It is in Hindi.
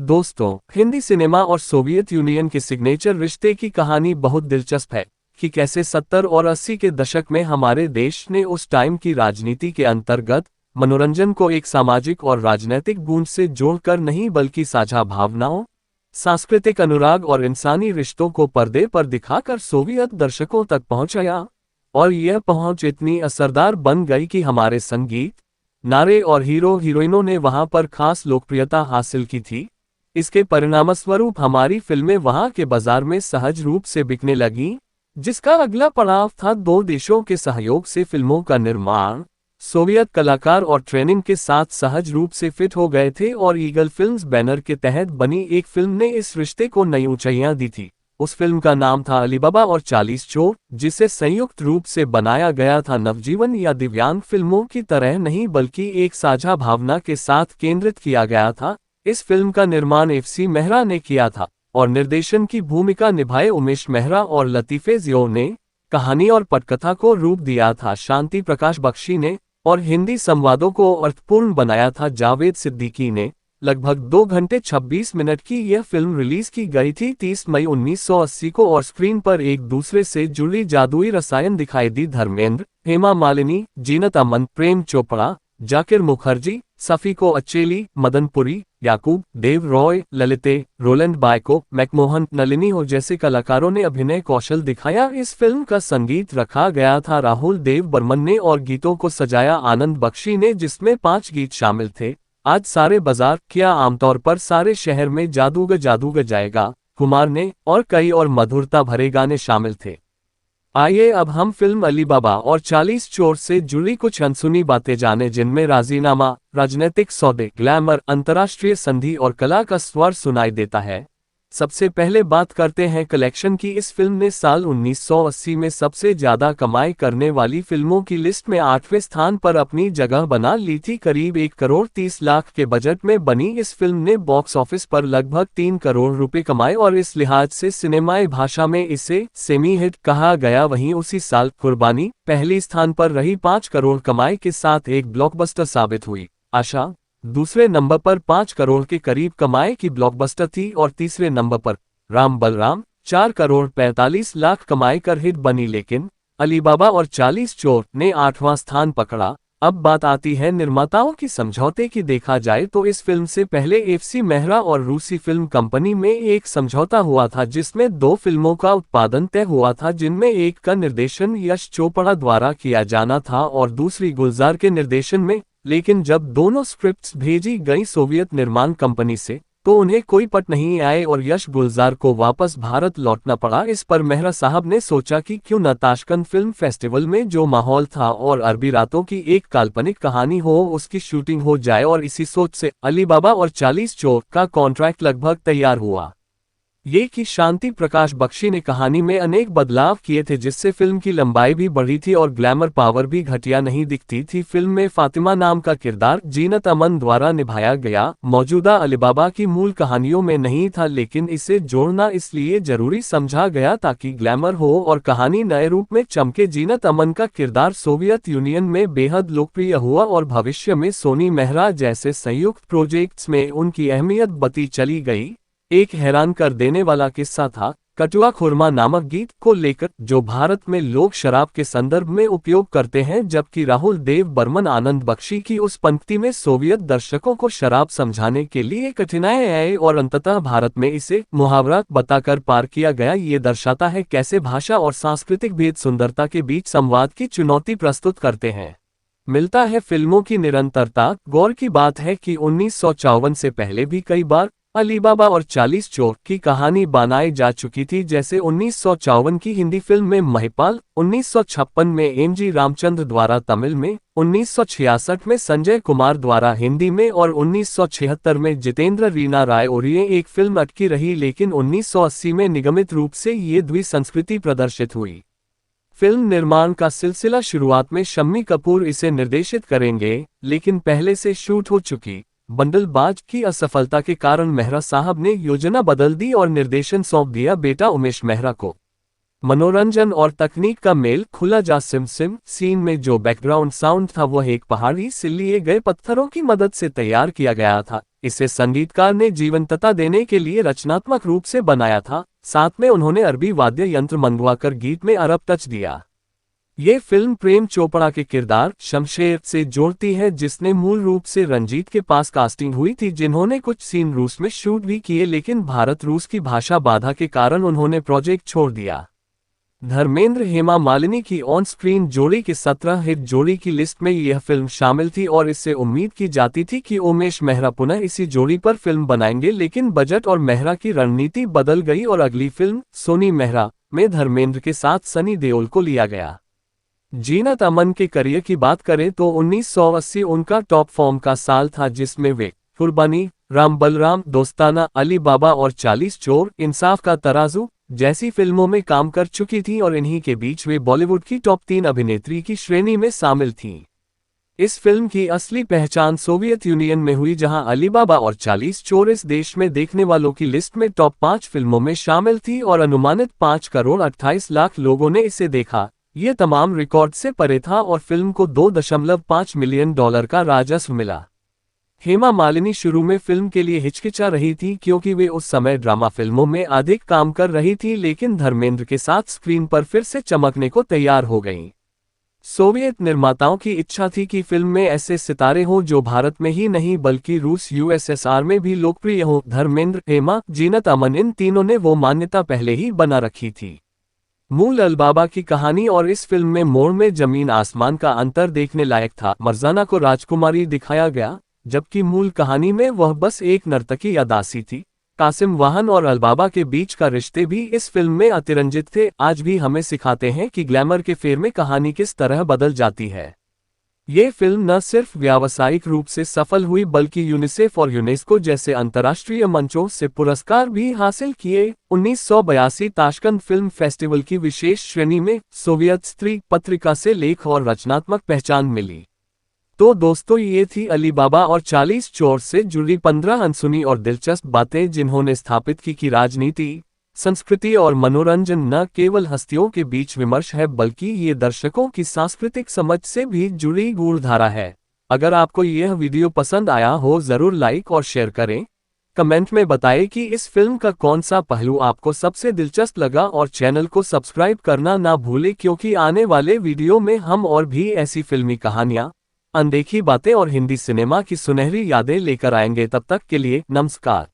दोस्तों, हिंदी सिनेमा और सोवियत यूनियन के सिग्नेचर रिश्ते की कहानी बहुत दिलचस्प है कि कैसे 70 और 80 के दशक में हमारे देश ने उस टाइम की राजनीति के अंतर्गत मनोरंजन को एक सामाजिक और राजनैतिक गूंज से जोड़कर नहीं बल्कि साझा भावनाओं, सांस्कृतिक अनुराग और इंसानी रिश्तों को पर्दे पर दिखाकर सोवियत दर्शकों तक पहुंचाया। और यह पहुंच इतनी असरदार बन गई कि हमारे संगीत, नारे और हीरो हीरोइनों ने वहां पर खास लोकप्रियता हासिल की थी। इसके परिणामस्वरूप हमारी फिल्में वहां के बाजार में सहज रूप से बिकने लगीं, जिसका अगला पड़ाव था दो देशों के सहयोग से फिल्मों का निर्माण। सोवियत कलाकार और ट्रेनिंग के साथ सहज रूप से फिट हो गए थे और ईगल फिल्म्स बैनर के तहत बनी एक फिल्म ने इस रिश्ते को नई ऊंचाइयां दी थी। उस फिल्म का नाम था अलीबाबा और 40 चोर, जिसे संयुक्त रूप से बनाया गया था नवजीवन या दिव्यांग फिल्मों की तरह नहीं बल्कि एक साझा भावना के साथ केंद्रित किया गया था। इस फिल्म का निर्माण एफसी मेहरा ने किया था और निर्देशन की भूमिका निभाए उमेश मेहरा और लतीफे जियो ने। कहानी और पटकथा को रूप दिया था शांति प्रकाश बख्शी ने और हिंदी संवादों को अर्थपूर्ण बनाया था जावेद सिद्दीकी ने। लगभग 2 घंटे 26 मिनट की यह फिल्म रिलीज की गई थी 30 मई 1980 को और स्क्रीन पर एक दूसरे से जुड़ी जादुई रसायन दिखाई दी धर्मेंद्र, हेमा मालिनी, जीनत अमन, प्रेम चोपड़ा, जाकिर मुखर्जी, सफीको अचेली, मदनपुरी, याकूब, देव रॉय, ललिते, रोलैंड बायको, मैकमोहन, नलिनी हो जैसे कलाकारों ने अभिनय कौशल दिखाया। इस फिल्म का संगीत रखा गया था राहुल देव बर्मन ने और गीतों को सजाया आनंद बख्शी ने, जिसमें 5 गीत शामिल थे। आज सारे बाजार, क्या आमतौर पर सारे शहर में जादूगर जाएगा, कुमार ने और कई और मधुरता भरे गाने शामिल थे। आइए अब हम फिल्म अलीबाबा और 40 चोर से जुड़ी कुछ अनसुनी बातें जानें, जिनमें राजीनामा, राजनीतिक सौदे, ग्लैमर, अंतर्राष्ट्रीय संधि और कला का स्वर सुनाई देता है। सबसे पहले बात करते हैं कलेक्शन की। इस फिल्म ने साल 1980 में सबसे ज्यादा कमाई करने वाली फिल्मों की लिस्ट में 8वें स्थान पर अपनी जगह बना ली थी। करीब 1 करोड़ 30 लाख के बजट में बनी इस फिल्म ने बॉक्स ऑफिस पर लगभग 3 करोड़ रुपए कमाए और इस लिहाज से सिनेमाई भाषा में इसे सेमी हिट कहा गया। वहीं उसी साल कुर्बानी पहली स्थान पर रही 5 करोड़ कमाई के साथ एक ब्लॉकबस्टर साबित हुई। आशा दूसरे नंबर पर 5 करोड़ के करीब कमाई की ब्लॉकबस्टर थी और तीसरे नंबर पर राम बलराम 4 करोड़ 45 लाख कमाई कर हिट बनी, लेकिन अलीबाबा और 40 चोर ने 8वां स्थान पकड़ा। अब बात आती है निर्माताओं की समझौते की। देखा जाए तो इस फिल्म से पहले एफसी मेहरा और रूसी फिल्म कंपनी में एक समझौता हुआ था जिसमें 2 फिल्मों का उत्पादन तय हुआ था, जिनमें एक का निर्देशन यश चोपड़ा द्वारा किया जाना था और दूसरी गुलजार के निर्देशन में। लेकिन जब दोनों स्क्रिप्ट्स भेजी गई सोवियत निर्माण कंपनी से तो उन्हें कोई पट नहीं आए और यश गुलजार को वापस भारत लौटना पड़ा। इस पर मेहरा साहब ने सोचा कि क्यों न ताशकंद फिल्म फेस्टिवल में जो माहौल था और अरबी रातों की एक काल्पनिक कहानी हो, उसकी शूटिंग हो जाए और इसी सोच से अलीबाबा और 40 चोर का कॉन्ट्रैक्ट लगभग तैयार हुआ। ये कि शांति प्रकाश बख्शी ने कहानी में अनेक बदलाव किए थे जिससे फिल्म की लंबाई भी बढ़ी थी और ग्लैमर पावर भी घटिया नहीं दिखती थी। फिल्म में फातिमा नाम का किरदार जीनत अमन द्वारा निभाया गया मौजूदा अलीबाबा की मूल कहानियों में नहीं था, लेकिन इसे जोड़ना इसलिए जरूरी समझा गया ताकि ग्लैमर हो और कहानी नए रूप में चमके। जीनत अमन का किरदार सोवियत यूनियन में बेहद लोकप्रिय हुआ और भविष्य में सोनी मेहरा जैसे संयुक्त प्रोजेक्ट्स में उनकी अहमियत बढ़ती चली गई। एक हैरान कर देने वाला किस्सा था कटुआ खुरमा नामक गीत को लेकर, जो भारत में लोग शराब के संदर्भ में उपयोग करते हैं, जबकि राहुल देव बर्मन आनंद बख्शी की उस पंक्ति में सोवियत दर्शकों को शराब समझाने के लिए कठिनाई आई और अंततः भारत में इसे मुहावरा बताकर पार किया गया। ये दर्शाता है कैसे भाषा और सांस्कृतिक भेद सुंदरता के बीच संवाद की चुनौती प्रस्तुत करते हैं। मिलता है फिल्मों की निरंतरता। गौर की बात है कि 1954 से पहले भी कई बार अलीबाबा और 40 चोर की कहानी बनाई जा चुकी थी, जैसे 1954 की हिंदी फिल्म में महिपाल, 1956 में एमजी रामचंद्र द्वारा तमिल में, 1966 में संजय कुमार द्वारा हिंदी में और 1976 में जितेंद्र रीना राय और ये एक फिल्म अटकी रही, लेकिन 1980 में निगमित रूप से ये द्विसंस्कृति प्रदर्शित हुई। फिल्म निर्माण का सिलसिला शुरुआत में शम्मी कपूर इसे निर्देशित करेंगे, लेकिन पहले से शूट हो चुकी बंडलबाज की असफलता के कारण मेहरा साहब ने योजना बदल दी और निर्देशन सौंप दिया बेटा उमेश मेहरा को। मनोरंजन और तकनीक का मेल खुला जा सिम सीन में जो बैकग्राउंड साउंड था वह एक पहाड़ी से लिए गए पत्थरों की मदद से तैयार किया गया था। इसे संगीतकार ने जीवंतता देने के लिए रचनात्मक रूप से बनाया था। साथ में उन्होंने अरबी वाद्य यंत्र मंगवाकर गीत में अरब टच दिया। ये फिल्म प्रेम चोपड़ा के किरदार शमशेर से जोड़ती है, जिसने मूल रूप से रंजीत के पास कास्टिंग हुई थी, जिन्होंने कुछ सीन रूस में शूट भी किए, लेकिन भारत रूस की भाषा बाधा के कारण उन्होंने प्रोजेक्ट छोड़ दिया। धर्मेंद्र हेमा मालिनी की ऑन स्क्रीन जोड़ी की 17 हिट जोड़ी की लिस्ट में यह फिल्म शामिल थी और इससे उम्मीद की जाती थी कि उमेश मेहरा पुनः इसी जोड़ी पर फिल्म बनाएंगे, लेकिन बजट और मेहरा की रणनीति बदल गई और अगली फिल्म सोनी मेहरा में धर्मेंद्र के साथ सनी देओल को लिया गया। जीनत अमन के करियर की बात करें तो 1980 उनका टॉप फॉर्म का साल था, जिसमें वे कुर्बानी, राम बलराम, दोस्ताना, अली बाबा और 40 चोर, इंसाफ का तराजू जैसी फिल्मों में काम कर चुकी थी और इन्हीं के बीच वे बॉलीवुड की टॉप 3 अभिनेत्री की श्रेणी में शामिल थीं। इस फिल्म की असली पहचान सोवियत यूनियन में हुई, जहां अली बाबा और 40 चोर इस देश में देखने वालों की लिस्ट में टॉप 5 फिल्मों में शामिल थी और अनुमानित 5 करोड़ 28 लाख लोगों ने इसे देखा। ये तमाम रिकॉर्ड से परे था और फिल्म को $2.5 मिलियन का राजस्व मिला। हेमा मालिनी शुरू में फिल्म के लिए हिचकिचा रही थी क्योंकि वे उस समय ड्रामा फिल्मों में अधिक काम कर रही थी, लेकिन धर्मेंद्र के साथ स्क्रीन पर फिर से चमकने को तैयार हो गईं। सोवियत निर्माताओं की इच्छा थी कि फिल्म में ऐसे सितारे हों जो भारत में ही नहीं बल्कि रूस यूएसएसआर में भी लोकप्रिय हों। धर्मेंद्र, हेमा, जीनत अमन, इन तीनों ने वो मान्यता पहले ही बना रखी थी। मूल अलबाबा की कहानी और इस फिल्म में मोड़ में जमीन आसमान का अंतर देखने लायक था। मर्जाना को राजकुमारी दिखाया गया, जबकि मूल कहानी में वह बस एक नर्तकी या दासी थी। कासिम वाहन और अलबाबा के बीच का रिश्ते भी इस फिल्म में अतिरंजित थे। आज भी हमें सिखाते हैं कि ग्लैमर के फेर में कहानी किस तरह बदल जाती है। ये फिल्म न सिर्फ व्यावसायिक रूप से सफल हुई बल्कि यूनिसेफ और यूनेस्को जैसे अंतर्राष्ट्रीय मंचों से पुरस्कार भी हासिल किए। 1982 ताशकंद फिल्म फेस्टिवल की विशेष श्रेणी में सोवियत स्त्री पत्रिका से लेख और रचनात्मक पहचान मिली। तो दोस्तों, ये थी अली बाबा और 40 चोर से जुड़ी 15 अनसुनी और दिलचस्प बातें, जिन्होंने स्थापित की कि राजनीति, संस्कृति और मनोरंजन न केवल हस्तियों के बीच विमर्श है बल्कि ये दर्शकों की सांस्कृतिक समझ से भी जुड़ी गूढ़धारा है। अगर आपको यह वीडियो पसंद आया हो जरूर लाइक और शेयर करें। कमेंट में बताएं कि इस फिल्म का कौन सा पहलू आपको सबसे दिलचस्प लगा और चैनल को सब्सक्राइब करना ना भूलें, क्योंकि आने वाले वीडियो में हम और भी ऐसी फिल्मी कहानियां, अनदेखी बातें और हिंदी सिनेमा की सुनहरी यादें लेकर आएंगे। तब तक के लिए नमस्कार।